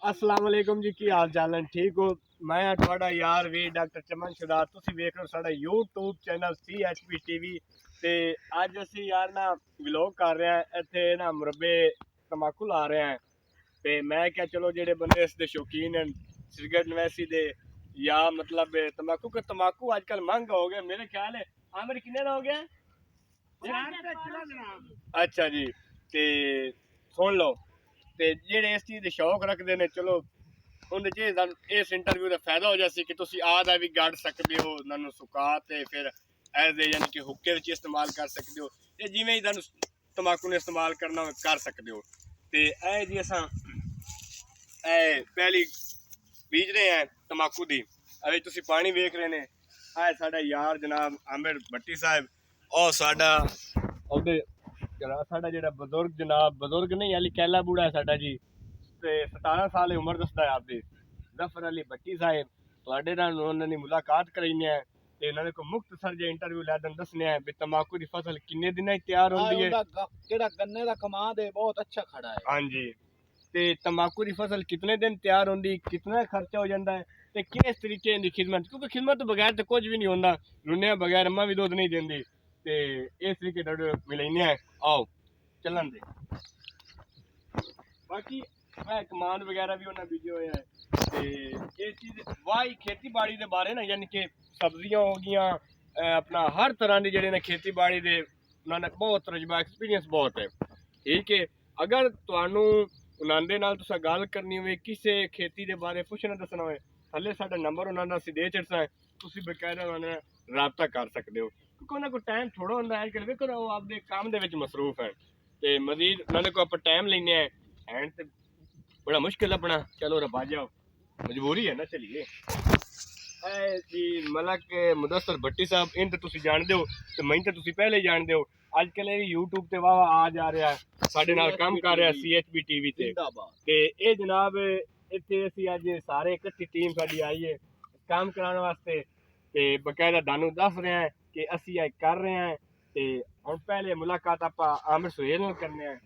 अस्सलाम वालेकुम जी, की हाल चाल है? ठीक हो? मैं ਤੁਹਾਡਾ ਯਾਰ ਵੀ ਡਾਕਟਰ ਚਮਨ ਸ਼ੁਦਾ। ਤੁਸੀਂ ਵੇਖ ਰਹੇ ਹੋ ਸਾਡਾ YouTube ਚੈਨਲ CHP TV ਤੇ ਅੱਜ ਅਸੀਂ ਯਾਰ ਨਾ ਵਲੌਗ ਕਰ ਰਹੇ ਹਾਂ। ਇੱਥੇ ਨਾ ਮੁਰੱਬੇ ਤਮਾਕੂ ਲਾ ਰਹੇ ਹਾਂ ਤੇ ਮੈਂ ਕਿਹਾ ਚਲੋ ਜਿਹੜੇ ਬੰਦੇ ਇਸ ਦੇ ਸ਼ੌਕੀਨ ਹਨ ਸਿਗਰਟ ਨਵੈਸੀ ਦੇ या मतलब तम्बाकू का तम्बाकू आजकल महंगा हो गया। मेरे ख्याल है आमिर कितने का हो गया? अच्छा जी, ते सुन लो ते जेड़े इस चीज़ दे शौक रखते हैं चलो उन्हें जे इस इंटरव्यू का फायदा हो जाए कि तुसी आदा भी गढ़ सकते हो, उन्होंने सुका ते फिर एज ए यानी कि हुक्के विच इस्तेमाल कर सकते हो, ये जिवें ही तुहानू तम्बाकू ने इस्तेमाल करना कर सकते हो। ते ए जी असां पहली बीज रहे हैं तम्बाकू दी। अभी तुसी पानी वेख रहे ने, आए साडा यार जनाब आमिर भट्टी साहब और साडा ओदे साडा जेड़ा बुजुर्ग जनाब बुजुर्ग नहीं अली कैला बूढ़ा है साडा जी ते 17 साल उम्र दसदा है आपदी जफर अली भट्टी साहब। तुहाडे नाल उन्हां दी मुलाकात कराइने है ते उन्हां को मुख्तसर जे इंटरव्यू लैदन दसने हैं भी तम्बाकू दी फसल किन्ने दिनां तैयार होंदी है। जेड़ा गन्ने दा कमाद है बहुत अच्छा खड़ा है। हां जी, ते तम्बाकू की फसल कितने दिन तैयार होंदी, कितना खर्चा हो जाता है ते किस तरीके की खिदमत, क्योंकि खिदमत तो बगैर तो कुछ भी नहीं होता। रुन्ने बगैर अम्मा भी दुध नहीं देंदी ते इस तरीके दा मिलने आओ चलन दे। बाकी मैं कमान वगैरह भी उन्हें बीजे हुए हैं ते ये चीज़ वाही खेती बाड़ी के बारे ना यानी कि सब्जियां हो गई अपना हर तरह की जेडे ने खेती बाड़ी दे उन्होंने बहुत तजुर्बा एक्सपीरियंस बहुत है। ठीक है, अगर तुहानू उन्होंने नाल तुसा गल करनी होवे किसी खेती के बारे पुछना दसना होए थले साडा नंबर उन्होंने असीं दे छड़ना है, तुसीं बकायदा उन्होंने राबता कर सकते हो क्योंकि उन्होंने को टाइम थोड़ा होंदा है। अजकल वेखो वो आपदे काम दे विच मसरूफ है ते मजीद उन्होंने को आप टाइम लेने हैंड ते बड़ा मुश्किल अपना चलो रबा जाओ मजबूरी है ना। चलिए जी मलक मुदस्सर भट्टी साहब इन तो तुसीं जानदे हो ते मैं तो तुसीं पहले ही जानदे हो। अजकल ये यूट्यूब ते वाह आ जा रहा है साडे नाल काम कर रहा है CHP TV ते ये जनाब इत्थे असीं अज सारे इकट्ठी टीम साडी आई है काम कराने वास्ते ते बकायदा दानू दस रहे हैं कि असीं अज कर रहे हैं ते हुण पहले मुलाकात आपां आमिर सुहेल नाल करने हैं।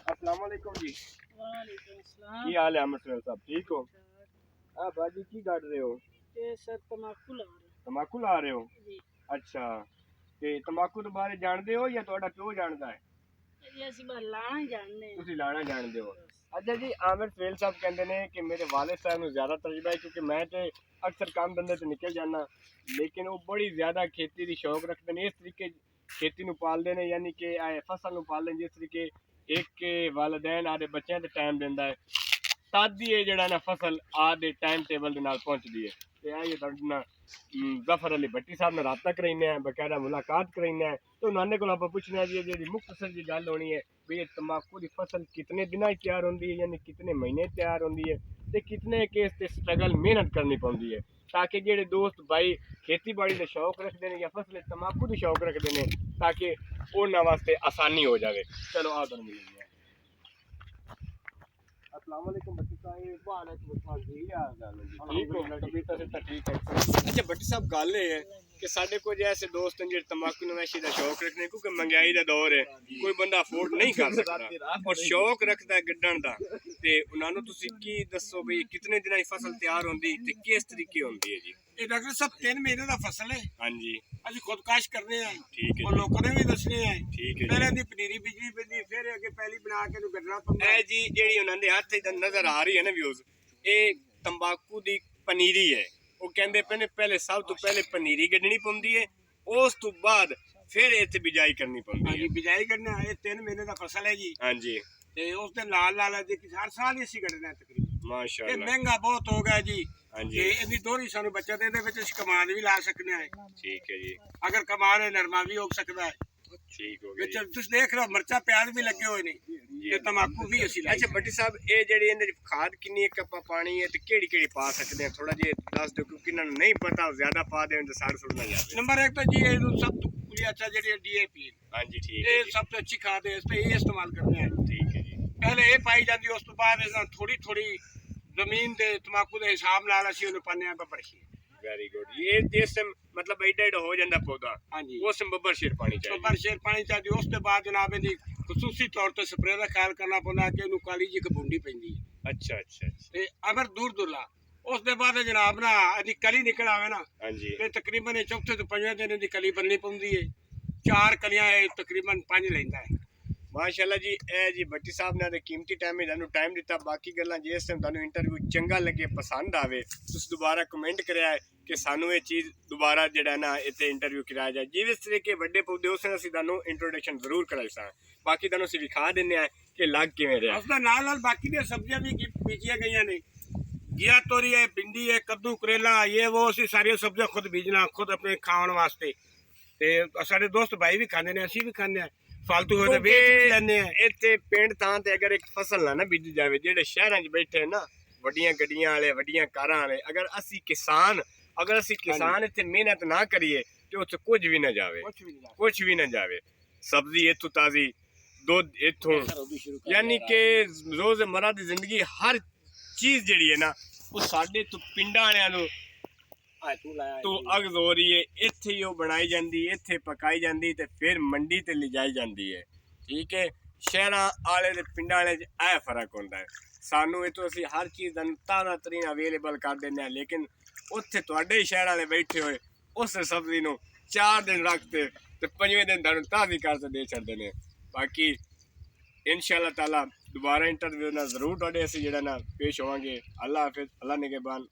अस्सलाम वालेकुम जी। वालेकुम अस्सलाम। की हाल है आमिर सुहेल साहब, ठीक हो? हाँ बाजी की गढ़ रहे हो? ये सर तम्बाकू ला रहे तम्बाकू ला रहे हो? जी। अच्छा ते तम्बाकू के बारे जानते हो या तुहाडा प्यो जानदा है? ये ਅਸੀਂ ਬਸ ਲਾਣਾ ਹੀ ਜਾਣਦੇ ਹਾਂ। ਤੁਸੀਂ ਲਾਣਾ ਜਾਣਦੇ ਹੋ। अच्छा जी आमिर सुहेल साहब कहते हैं कि मेरे वालिद साहब को ज़्यादा तजुर्बा है क्योंकि मैं तो अक्सर काम धंधे से निकल जाना, लेकिन वो बड़ी ज़्यादा खेती की शौक रखते हैं। इस तरीके खेती को पालते हैं यानी कि फसल को पालते हैं जिस तरीके एक वालदैन आदे बच्चों को टाइम देता है तद ही जड़ा ना फसल आदे टाइम टेबल के नाल पहुँचती है। तो ये जफर अली भट्टी साहब ने रबता कराइने बकायदा मुलाकात कराइने तो उन्होंने को आप पूछना जी जी मुख्तसर की गल होनी है भी ये तम्बाकू की फसल कितने दिन तैयार होती है यानी कितने महीने तैयार होती है तो कितने के इस स्ट्रगल मेहनत करनी पड़ती है ताकि जेडे दोस्त भाई खेती बाड़ी का शौक रखते हैं या फसल तम्बाकू की शौक रखते हैं ताकि उन्होंने वास्ते आसानी हो जाए। चलो आ तुम मिलेंगे। अस्सलाम वालेकुम भट्टी साहब। वालेकुम अस्सलाम जी, क्या हाल है? ठीक हो? तबीयत से ठीक है। अच्छा भट्टी साहब गल है कि साढ़े कुछ ऐसे दोस्त हैं जो तम्बाकू नवैशी का शौक रखते हैं क्योंकि महंगाई का दौर है कोई बंदा अफोर्ड नहीं कर सकता और शौक रखता है गड्ढण का ते उन्होंने तुसी की दसो भी कितने दिन की फसल तैयार होंदी ते किस तरीके होंदी है जी? ये डॉक्टर साहब 3 महीने का फसल है। हाँ जी अभी खुद काश करने हैं ठीक है और लोगों ने भी दसने हैं। ठीक है पहले दी पनीरी बिजली पैंदी फिर अगे पहली बना के गड्ढना पैंदा ए जी जेडी उन्होंने हाथ नजर आ रही है ना व्यूज ये तंबाकू दी पनीरी है। वो कहते पे पहले सब तो पहले पनीरी गड्ढनी पौंदी है उस तो बाद फिर इत्थे बिजाई करनी पौंदी हाँ है। जी बिजाई करना ये 3 महीने का फसल है जी। हाँ जी ते उस दिन लाल लाल है जी हर साल ही ਅਸੀਂ गड्ढना है तकरीबन। ये माशाअल्लाह महंगा बहुत हो गया जी। हाँ जी ते ਇਹਦੀ ਦੋਹਰੀ ਸਾਨੂੰ बचत ਇਹਦੇ ਵਿੱਚ ਅਸੀਂ ਕਮਾਦ ਵੀ ਲਾ सकने हैं। ठीक है जी अगर कमाद है नरमा भी हो सकता है। ठीक हो गया ਵਿੱਚ जी। ਤੁਸੀਂ ਦੇਖ ਰਹੇ ਹੋ ਮਿਰਚਾਂ ਪਿਆਜ਼ ਵੀ ਲੱਗੇ ਹੋਏ ਨੇ ਤੇ ਤਮਾਕੂ ਵੀ ਅਸੀਂ ਲਾਈ। अच्छा भट्टी साहब ये जेडी इहदे च खाद किन्नी एक कप्पा पानी है ते केड़ी केड़ी पा सकते हैं थोड़ा जे दस दो क्योंकि इन्हां नहीं पता ज्यादा पा दें तो साड़ सुड़ ना जाए। नंबर 1 तो जी ये सब तो अच्छा जी DAP हाँ जी ठीक ये है जी, सब तो अच्छी खाद है इस पे ये इस्तेमाल करते हैं। ठीक है जी पहले ये पाई जाती है उस तो बाद थोड़ी थोड़ी जमीन दे तमाकू के हिसाब नाल ਅਸੀਂ ਉਹਨੂੰ ਪਾਉਂਦੇ ਹਾਂ ਬੱਬਰ ਸ਼ੀਰ। वेरी गुड ये जिस मतलब एडा एडा हो जाता पौधा हाँ जी उस बब्बर शेर पानी चाहिए। ਬੱਬਰ ਸ਼ੀਰ ਪਾਣੀ ਚਾਹੀਦੀ ਉਸ ਤੋਂ ਬਾਅਦ ਜਨਾਬ ਇਹਦੀ ਖਸੂਸੀ ਤੌਰ ਤੇ ਸਪਰੇਅ ਦਾ ਖਿਆਲ ਕਰਨਾ ਪੈਂਦਾ ਕਿ ਇਹਨੂੰ ਕਾਲੀ ਜਿਹੀ ਕਬੂੰਡੀ ਪੈਂਦੀ ਹੈ ਅੱਛਾ ਅੱਛਾ ਅੱਛਾ ਤੇ ਅਮਰ ਦੂਰ ਦੁਲਾ ਉਸ ਦੇ ਬਾਅਦ ਜਨਾਬ ਨਾ ਇਹਦੀ ਕਲੀ ਨਿਕਲ ਆਵੇ ਨਾ ਹਾਂਜੀ ਤੇ ਤਕਰੀਬਨ ਇਹ ਚੌਥੇ ਤੋਂ ਪੰਜਵੇਂ ਦਿਨ ਦੀ ਕਲੀ ਬੰਨਣੀ ਪੈਂਦੀ ਹੈ 4 ਕਲੀਆਂ ਇਹ ਤਕਰੀਬਨ 5 ਲੈਂਦਾ ਹੈ ਮਾਸ਼ਾਅੱਲਾ ਜੀ ਇਹ ਜੀ ਭੱਟੀ ਸਾਹਿਬ ਨੇ ਕੀਮਤੀ ਟਾਈਮ ਹੀ ਤੁਹਾਨੂੰ ਟਾਈਮ ਦਿੱਤਾ ਬਾਕੀ ਗੱਲਾਂ ਜਿਸ ਟਾਈਮ ਤੁਹਾਨੂੰ ਇੰਟਰਵਿਊ ਚੰਗਾ ਲੱਗੇ ਪਸੰਦ ਆਵੇ ਤੁਸੀਂ ਦੁਬਾਰਾ ਕਮੈਂਟ ਕਰਿਆ ਹੈ ਕਿ ਸਾਨੂੰ ਇਹ ਚੀਜ਼ ਦੁਬਾਰਾ ਜਿਹੜਾ ਨਾ ਇੱਥੇ ਇੰਟਰਵਿਊ ਕਰਾਇਆ ਜਾਏ ਜਿਸ ਤਰੀਕੇ ਵੱਡੇ ਪੌਦੇ ਉਸ ਨੇ ਅਸੀਂ ਤੁਹਾਨੂੰ ਇੰਟਰੋਡਕਸ਼ਨ ਜ਼ਰੂਰ ਕਰਾਈ ਸਾਂ ਬਾਕੀ ਤੁਹਾਨੂੰ ਅਸੀਂ ਵਿਖਾ ਦਿੰਦੇ ਆ ਕਿ ਲੱਗ ਕਿਵੇਂ ਰਿਹਾ ਉਸ ਦੇ ਨਾਲ ਨਾਲ ਬਾਕੀ ਦੀਆਂ ਸਬਜ਼ੀਆਂ ਵੀ ਬੀਜੀਆਂ ਗਈਆਂ ਨੇ घिया तोरी है भिंडी है कद्दू करेला ये वो सी सारी सब्जियां खुद बीजना खुद अपने खाने वास्ते ते सारे दोस्त भाई भी खाने ने असी भी खाने फालतू होए ते बेच भी लेने ਇੱਥੇ ਪਿੰਡ ਤਾਂ ਤੇ ਅਗਰ ਇੱਕ ਫਸਲ ਨਾ ਬੀਜੀ ਜਾਵੇ ਜਿਹੜੇ ਸ਼ਹਿਰਾਂ 'ਚ ਬੈਠੇ ਨਾ ਵੱਡੀਆਂ ਗੱਡੀਆਂ ਵਾਲੇ ਵੱਡੀਆਂ ਕਾਰਾਂ ਵਾਲੇ ਅਗਰ ਅਸੀਂ ਕਿਸਾਨ ਇੱਥੇ ਮਿਹਨਤ ਨਾ ਕਰੀਏ ਤੇ ਉੱਥੇ ਕੁਝ ਵੀ ਨਾ ਜਾਵੇ ਕੁਝ ਵੀ ਨਾ ਜਾਵੇ ਸਬਜ਼ੀ ਇੱਥੋਂ ਤਾਜ਼ੀ ਦੁੱਧ ਇੱਥੋਂ ਯਾਨੀ ਕਿ ਰੋਜ਼ਮर्रा ਦੀ ਜ਼ਿੰਦਗੀ ਹਰ ਚੀਜ਼ ਜਿਹੜੀ ਹੈ ਨਾ ਉਹ ਸਾਡੇ ਤੋਂ ਪਿੰਡਾਂ ਵਾਲਿਆਂ ਨੂੰ ਤੋਂ ਅਗਜ਼ ਹੋ ਰਹੀ ਹੈ ਇੱਥੇ ਹੀ ਉਹ ਬਣਾਈ ਜਾਂਦੀ ਇੱਥੇ ਪਕਾਈ ਜਾਂਦੀ ਤੇ ਫਿਰ ਮੰਡੀ ਤੇ ਲਿਜਾਈ ਜਾਂਦੀ ਹੈ ਠੀਕ ਹੈ ਸ਼ਹਿਰਾਂ ਵਾਲੇ ਤੇ ਪਿੰਡਾਂ ਵਾਲੇ 'ਚ ਇਹ ਫਰਕ ਹੁੰਦਾ ਹੈ ਸਾਨੂੰ ਇੱਥੋਂ ਅਸੀਂ ਹਰ ਚੀਜ਼ ਦਾ ਤਾਜ਼ਾ ਤਰੀਨ ਅਵੇਲੇਬਲ ਕਰ ਦਿੰਦੇ ਹਾਂ ਲੇਕਿਨ ਉੱਥੇ ਤੁਹਾਡੇ ਸ਼ਹਿਰ ਵਾਲੇ ਬੈਠੇ ਹੋਏ ਉਸ ਸਬਜ਼ੀ ਨੂੰ 4 ਦਿਨ ਰੱਖਦੇ ਤੇ 5ਵੇਂ ਦਿਨ ਤੁਹਾਨੂੰ ਤਾਜ਼ੀ ਕਰਕੇ ਦੇ ਛੱਡਦੇ ਨੇ ਬਾਕੀ इंशाअल्लाह ताला दोबारा इंटरव्यू ना जरूर ਤੁਹਾਡੇ ਅਸੀਂ ਜਿਹੜਾ ਨਾ ਪੇਸ਼ ਹੋਵਾਂਗੇ ਅੱਲਾ ਹਾਫਿਜ਼ ਅੱਲਾ ਨਿਗਹਿਬਾਨ